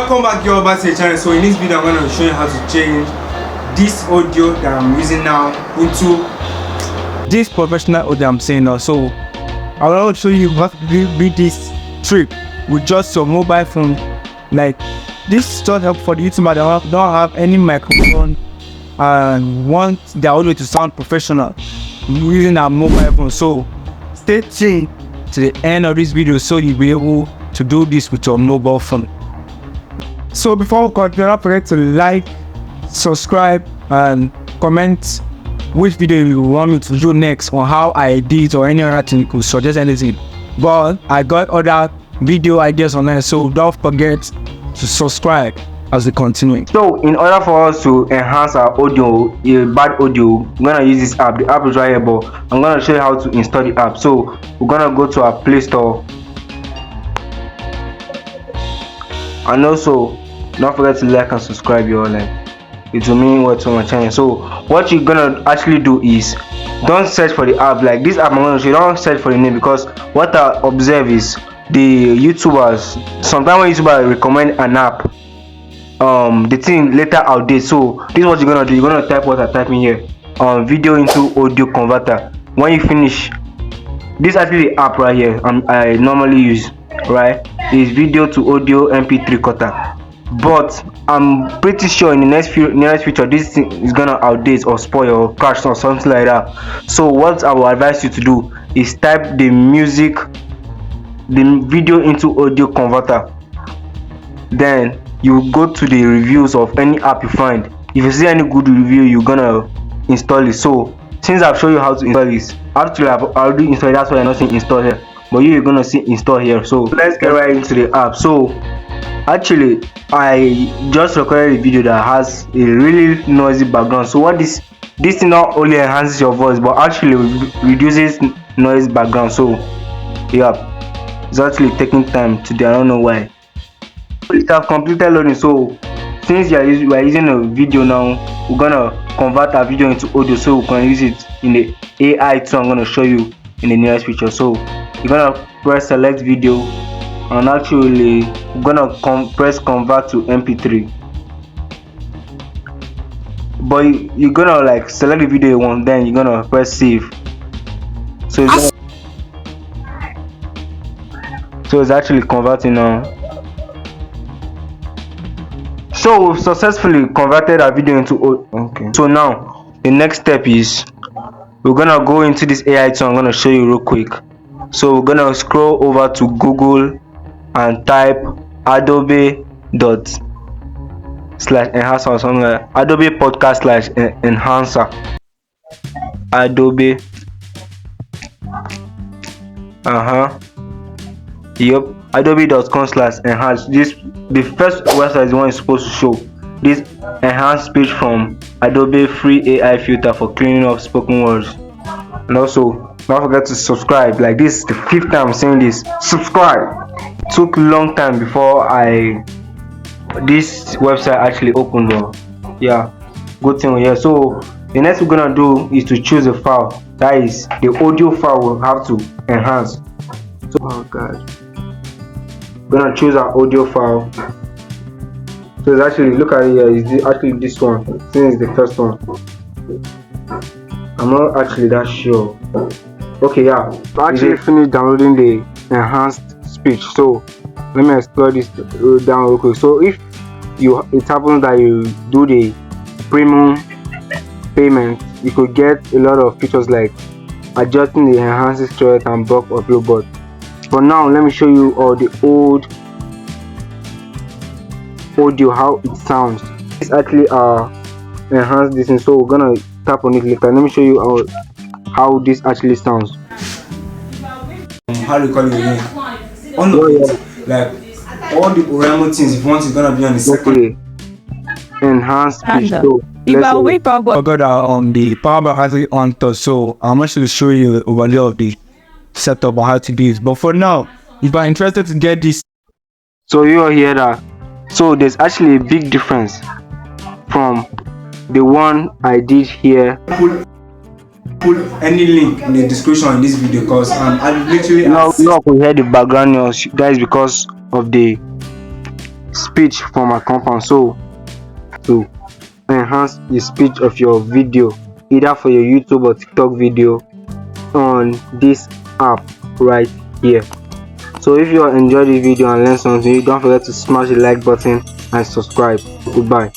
Welcome back here back to the channel. So in this video I'm going to show you how to change this audio that I'm using now into this professional audio I'm saying now. So I will show you how to do this trick with just your mobile phone. Like this just help for the YouTuber that don't have any microphone and want their audio to sound professional using a mobile phone. So stay tuned to the end of this video so you'll be able to do this with your mobile phone. So before we continue, don't forget to like, subscribe and comment which video you want me to do next, or how I edit, or any other thing. You could suggest anything, but I got other video ideas online, so don't forget to subscribe as we continue. So in order for us to enhance our audio, bad audio, we're gonna use this app. The app is right here, but I'm gonna show you how to install the app. So we're gonna go to our Play Store, and also don't forget to like and subscribe, y'all. Like it will mean what to my channel. So what you're gonna actually do is, don't search for the app. Like this app I'm gonna show you, don't search for the name, because what I observe is the YouTubers, sometimes when YouTubers recommend an app, the thing later outdates. So this is what you're gonna do. You're gonna type what I type in here, video into audio converter. When you finish, this is actually the app right here I normally use, right? Is video to audio MP3 cutter. But I'm pretty sure in the nearest future this thing is gonna outdate or spoil or crash or something like that. So what I will advise you to do is type the video into audio converter. Then you go to the reviews of any app you find. If you see any good review, you're gonna install it. So since I've shown you how to install this, actually I've already installed it, that's why I'm not seeing install here, but you're gonna see install here. So let's get right into the app. So actually I just recorded a video that has a really noisy background. So what this thing not only enhances your voice, but actually reduces noise background. So yeah, it's actually taking time today. I don't know why. It have completed loading. So since we are using a video now, we're gonna convert our video into audio so we can use it in the AI tool I'm gonna show you in the nearest future. So you're gonna press select video, and actually we're gonna press convert to MP3, but you're gonna like select the video you want, then you're gonna press save. So it's actually converting now. So we've successfully converted our video into audio. Okay, so now the next step is we're gonna go into this AI tool I'm gonna show you real quick. So we're gonna scroll over to Google and type adobe /enhancer or something like Adobe podcast /enhancer, Adobe adobe.com/enhance. This the first website is the one is supposed to show this enhanced speech from Adobe free AI filter for cleaning up spoken words. And also don't forget to subscribe. Like this is the 5th time I'm saying this. Subscribe. It took a long time before this website actually opened up. Yeah, good thing here. So the next we're gonna do is to choose a file. That is the audio file we'll have to enhance. So oh god, we're gonna choose our audio file. So it's actually, look at it here, it's actually this one, since it's the first one. I'm not actually that sure. Okay, yeah, I actually finished downloading the enhanced speech. So let me explore this down real quick. So if it happens that you do the premium payment, you could get a lot of features like adjusting the enhanced thread and bulk upload. But for now, let me show you all the old audio, how it sounds. It's actually enhanced this, and so we're gonna tap on it later. Let me show you how this actually sounds. How do you call it again? On the like all the Oremo things, if once it's gonna be on the second enhanced speech. So I got on the power has it on top, so I'm actually show you the overview of the setup on how to do it. But for now, if you're interested to get this, so you hear that. So there's actually a big difference from the one I did here. Put any link in the description in this video, because I literally no, we hear the background noise, guys, because of the speech from a compound. So to enhance the speech of your video, either for your YouTube or TikTok video, on this app right here. So if you enjoyed this video and learned something, don't forget to smash the like button and subscribe. Goodbye.